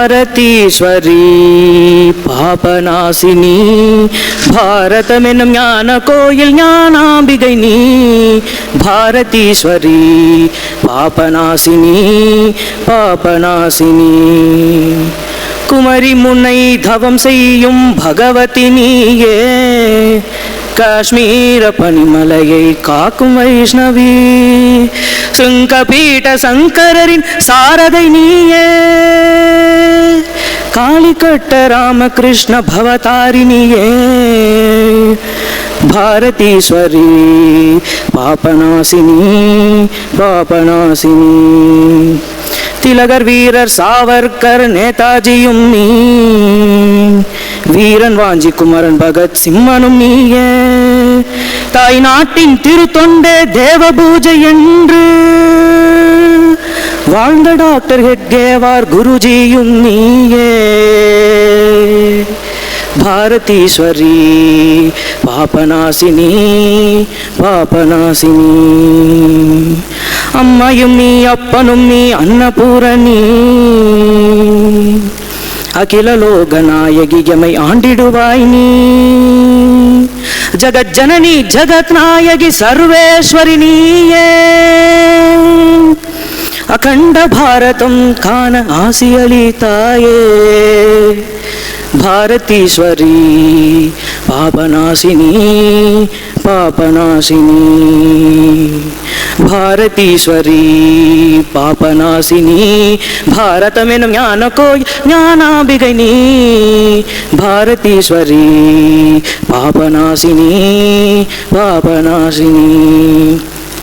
பாரதீஸ்வரி பாபநாசினி பாரதமெனும் ஞான கோயில் ஞானாம்பிகை நீ பாரதீஸ்வரி பாபநாசினி பாபநாசினி குமரி முன்னை தவம் செய்யும் பகவதி நீயே காஷ்மீர பனிமலையை காக்கும் வைஷ்ணவி சுங்கபீட சங்கரரின் சாரதை நீயே காளிகட்ட ராமகிருஷ்ண பவதாரிணியே பாரதீஸ்வரி பாபநாசினி பாபநாசினி திலகர் வீரர் சாவர்கர் நேதாஜியும் நீ வீரன் வாஞ்சி குமரன் பகத் சிம்மனும் நீயே தாய் நாட்டின் திருத்தொண்டே தேவ பூஜை என்று வாழ்ந்த டாக்டர் ஹெட்கேவார் குருஜியும் நீயே பாரதீஸ்வரி பாபநாசினி பாபநாசினி அம்மையும் நீ அப்பனும் நீ அன்னபூரணி அகில லோகநாயகி எமை ஆண்டிடுவாய் நீ ஜகஜனனி ஜகத் நாயகி சர்வேஸ்வரி நீயே அகண்ட பாரதம் காண ஆசியளித்தாயே பாரதீஸ்வரி பாபநாசினி பாபநாசினி பாரதீஸ்வரி பாபநாசினி பாரதமெனும் ஞான கோயில் ஞானாம்பிகை நீ பாரதீஸ்வரி பாபநாசினி பாபநாசினி